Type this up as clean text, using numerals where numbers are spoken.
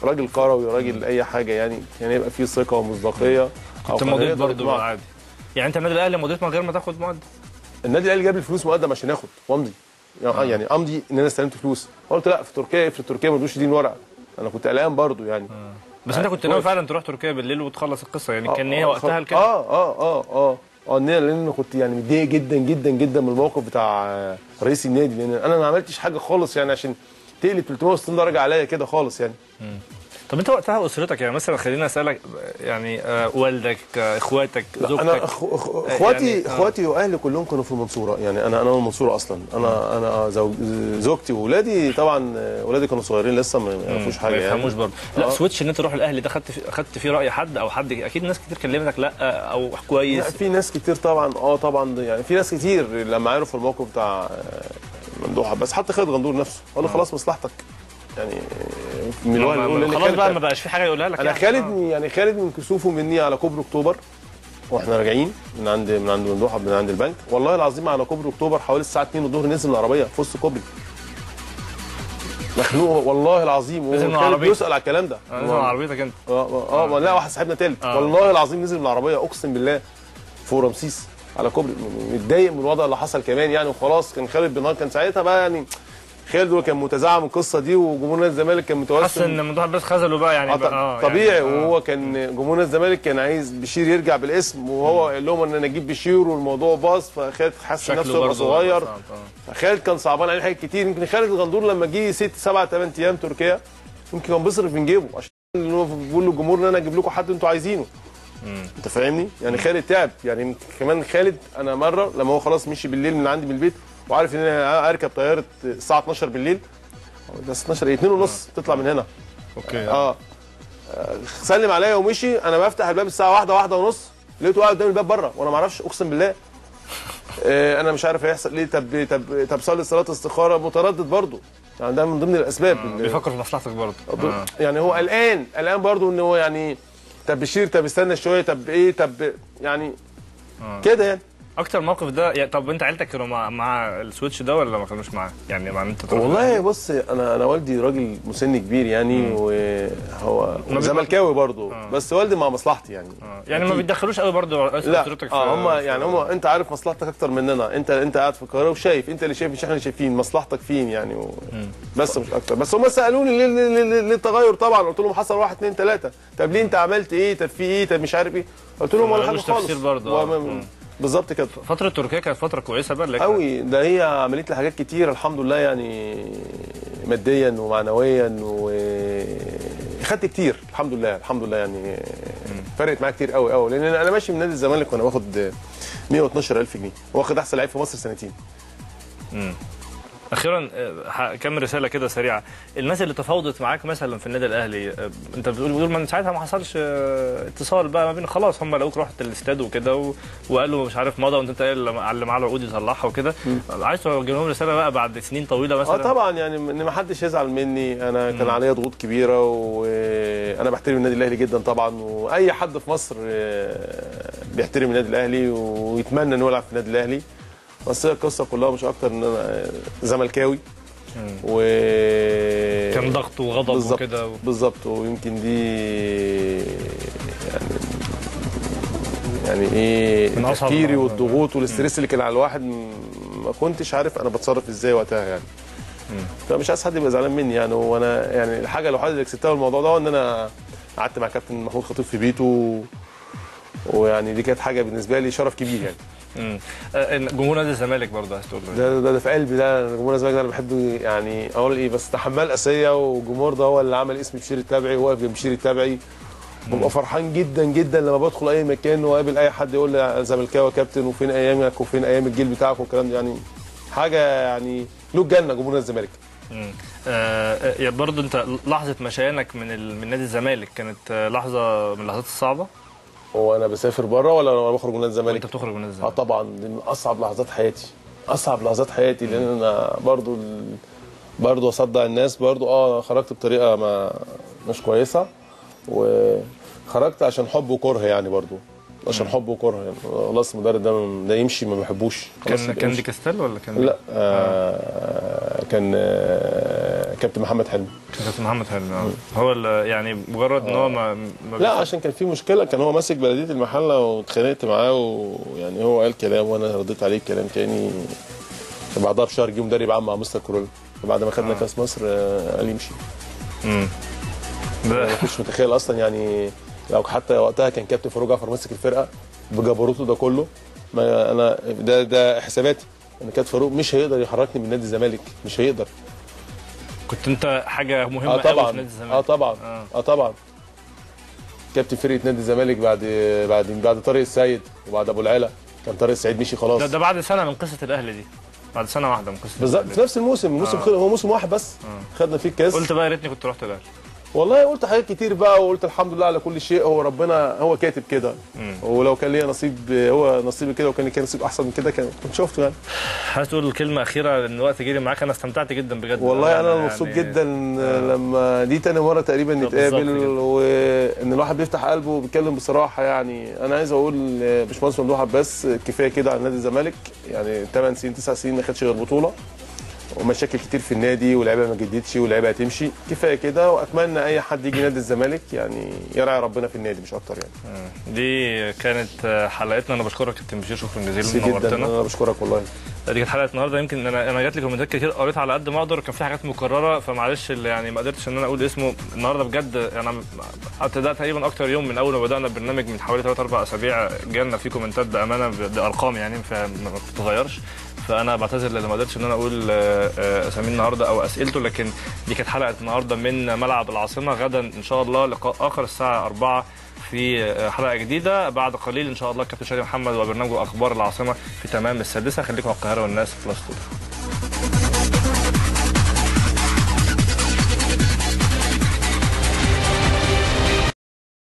راجل كروي راجل اي حاجه يعني يبقى فيه ثقه ومصداقيه. كنت مضيت برضه عادي يعني؟ انت النادي الاهلي مضيت من غير ما تاخد مقدم؟ النادي الاهلي جاب لي فلوس مقدم عشان اخد وامضي يعني امضي ان انا استلمت فلوس. قلت لا في تركيا ما ادوش دي ورقه. انا كنت قلقان برضه يعني. بس انت كنت ناوي فعلا تروح تركيا بالليل وتخلص القصه يعني؟ كان ايه وقتها الكلام؟ لان كنت يعني متضايق جدا جدا جدا من الموقف بتاع رئيس النادي، لان انا ما عملتش حاجه خالص يعني عشان تقلب 360 درجه عليا كده خالص يعني. طب انت وقتها اسرتك يعني مثلا، خليني اسالك يعني والدك، اخواتك، زوجتك؟ انا اخواتي واهلي كلهم كانوا في المنصوره يعني. انا من المنصوره اصلا. انا زوجتي واولادي طبعا اولادي كانوا صغيرين لسه ما يعرفوش حاجه يعني. ما يفهموش برضه. لا سويتش ان انت تروح الاهلي ده خدت فيه راي حد او حد؟ اكيد ناس كتير كلمتك لا او كويس. لا في ناس كتير طبعا. طبعا يعني في ناس كتير لما عرفوا الموقف بتاع ممدوح، بس حتى خالد غندور نفسه قال له خلاص مصلحتك يعني. من الوقت يقول خلاص بقى ما بقاش في حاجه يقولها لك. انا يعني خالد من كسوفه مني على كوبري اكتوبر واحنا راجعين من عند ممدوح من عند البنك، والله العظيم على كوبري اكتوبر حوالي الساعه 2 الظهر نزل من العربيه في وسط كوبري مخنوق والله العظيم. وكان بيسال على الكلام ده. نزل من عربيتك انت؟ لا واحد صاحبنا تالت والله العظيم نزل من العربيه اقسم بالله فوق رمسيس على كوبري، متضايق من الوضع اللي حصل كمان يعني. وخلاص كان خالد بن كان ساعتها بقى يعني خالد هو كان متزعم من القصه دي، وجمهور نادي الزمالك كان متوسم. حس ان ممدوح بس خذله بقى يعني. طبيعي يعني وهو كان جمهور نادي الزمالك كان عايز بشير يرجع بالاسم، وهو قال لهم ان انا اجيب بشير والموضوع باظ، فخالد حس نفسه يبقى صغير. فخالد كان صعبان عليه حاجات كتير. يمكن خالد الغندور لما جه 6 7 8 ايام تركيا يمكن كان بيصرف من جيبه عشان هو بيقول للجمهور ان انا اجيب لكم حد انتوا عايزينه. انت فاهمني؟ يعني خالد تعب يعني. كمان خالد انا مره لما هو خلاص مشي بالليل من عندي من البيت وعارف ان انا اركب طياره الساعه 12 بالليل، ده 12 2 ونص تطلع من هنا. اوكي. سلم عليا ومشي. انا بفتح الباب الساعه 1 ونص لقيته قاعد قدام الباب بره وانا ما اعرفش اقسم بالله. انا مش عارف هيحصل ليه. طب صلي صلاه استخاره. متردد برضه يعني. ده من ضمن الاسباب. بيفكر في مصلحتك برضه. يعني هو قلقان برضه ان هو يعني طب بشير، طب استنى شويه، طب ايه، طب يعني كده يعني. اكتر موقف ده يعني. طب انت عيلتك كانوا مع السويتش ده ولا ما كانوش معاه يعني؟ مع انت والله بص انا والدي راجل مسن كبير يعني. وهو زملكاوي برضه. بس والدي مع مصلحتي يعني. يعني ما بيتدخلوش قوي برضه اسرتك هم يعني هم انت عارف مصلحتك اكتر مننا. انت قاعد في القاهره وشايف، انت اللي شايف مش احنا اللي شايفين مصلحتك فين يعني بس مش اكتر. بس هم سالوني ليه التغير طبعا. قلت لهم حصل 1 2 3. طب ليه انت عملت ايه؟ طب في ايه؟ طب مش عارف ايه. قلت لهم ولا حاجه خالص. بالظبط كده. فتره تركيا كانت فتره كويسه بقى قوي. ده هي عملت لي حاجات كتير الحمد لله يعني، ماديا ومعنويا خدت كتير الحمد لله يعني. فرقت معايا كتير قوي لان انا ماشي من نادي الزمالك وانا باخد 112,000 جنيه واخد احسن لعيب في مصر سنتين. اخيرا كم رساله كده سريعه. الناس اللي تفاوضت معاك مثلا في النادي الاهلي، انت بتقول من ساعتها ما حصلش اتصال بقى ما بين، خلاص هم لقوك رحت الاستاد وكده وقالوا مش عارف مضى وانت قايل اللي معاه العقود يطلعها وكده. عايز توجه لهم رساله بقى بعد سنين طويله مثلا؟ طبعا يعني ان ما حدش يزعل مني. انا كان عليا ضغوط كبيره وانا بحترم النادي الاهلي جدا طبعا، واي حد في مصر بيحترم النادي الاهلي ويتمنى انه يلعب في النادي الاهلي. بس هي القصه كلها مش اكتر ان انا زملكاوي كان ضغط وغضب وكده بالظبط. ويمكن دي يعني ايه تفكيري والضغوط والاستريس اللي كان على الواحد ما كنتش عارف انا بتصرف ازاي وقتها يعني. فمش عايز حد يبقى زعلان مني يعني. وانا يعني الحاجه الوحيده اللي كسبتها من الموضوع ده ان انا قعدت مع كابتن محمود خطيب في بيته، ويعني دي كانت حاجه بالنسبه لي شرف كبير يعني. جمهور نادي الزمالك برضه عايز تقول ده في قلبي. ده جمهور الزمالك ده انا بحبه يعني. اقول ايه بس تحمل اسيه. والجمهور ده هو اللي عمل اسم بشير التبعي وواقف جنب بشير التبعي. ببقى فرحان جدا جدا لما بدخل اي مكان واقابل اي حد يقول لي زملكاوي يا كابتن وفين ايامك وفين ايام الجيل بتاعك والكلام ده يعني. حاجه يعني له الجنه جمهور نادي الزمالك. يعني برضه انت لحظه مشيانك من نادي الزمالك كانت لحظه من اللحظات الصعبه؟ هو انا بسافر بره ولا بخرج من نادي الزمالك؟ انت بتخرج من نادي الزمالك؟ طبعا دي من اصعب لحظات حياتي. لان انا برضه اصدع الناس برضه. خرجت بطريقه مش كويسه، وخرجت عشان حب وكره يعني. برضه عشان حب وكره يعني. خلاص المدرب ده يمشي ما بحبوش. كان دي كاستيل ولا كان؟ لا كابتن محمد حلمي. كابتن محمد حلمي هو يعني مجرد ان هو ما لا عشان كان في مشكله، كان هو ماسك بلديه المحله واتخانقت معاه، ويعني هو قال كلام وانا رديت عليه كلام تاني. بعدها بشهر جه مدرب عام مع مستر كورولا، وبعد ما خدنا كاس مصر قال يمشي. ما كنتش متخيل اصلا يعني، لو حتى وقتها كان كابتن فاروق جعفر ماسك الفرقه بجبروته ده كله، ما انا ده حساباتي ان كابتن فاروق مش هيقدر يحركني من نادي الزمالك، مش هيقدر. كنت انت حاجه مهمه طبعا قوي في نادي الزمالك. طبعا كابتن فرقه نادي الزمالك بعد طارق السيد وبعد ابو العلا. كان طارق السيد مشي خلاص. ده بعد سنه من قصه الاهلي دي، بعد سنه واحده من قصه بالظبط في نفس الموسم. هو موسم واحد بس خدنا فيه الكاس. قلت بقى يا ريتني كنت رحت الاهلي. والله قلت حاجات كتير بقى، وقلت الحمد لله على كل شيء، هو ربنا هو كاتب كده. ولو كان ليا نصيب، هو نصيبي كده، وكان لي نصيب احسن من كده كنت شفته يعني. عايز تقول كلمه اخيره لان الوقت جري معاك؟ انا استمتعت جدا بجد والله. انا مبسوط يعني جدا لما دي تاني مره تقريبا نتقابل، وان الواحد بيفتح قلبه وبيتكلم بصراحه. يعني انا عايز اقول باشمهندس ممدوح عباس كفايه كده على نادي الزمالك. يعني 8 سنين 9 سنين ما خدش غير بطوله، ومشاكل كتير في النادي، واللعيبه ما جددتش، واللعيبه هتمشي. كفايه كده، واتمنى اي حد يجي نادي الزمالك يعني يرعى ربنا في النادي مش اكتر يعني. دي كانت حلقتنا. انا بشكرك كابتن بشير، شكرا جزيلا، نورتنا. انا بشكرك والله. دي كانت حلقه النهارده. يمكن انا جات لي كومنتات كتير قريتها على قد ما اقدر، كان في حاجات مكرره فمعلش يعني ما قدرتش ان انا اقول اسمه النهارده بجد. انا ده تقريبا اكتر يوم من اول ما بدانا البرنامج من حوالي 3 4 اسابيع جالنا فيه كومنتات بامانه بارقام يعني فما بتتغيرش. فانا بعتذر لان ما قدرتش ان انا اقول اسامي النهارده او اسئلته، لكن دي كانت حلقه النهارده من ملعب العاصمه. غدا ان شاء الله لقاء اخر الساعه 4 في حلقه جديده. بعد قليل ان شاء الله كابتن شادي محمد وبرنامجه اخبار العاصمه في تمام السادسه. خليكم على القاهره والناس بلس 2.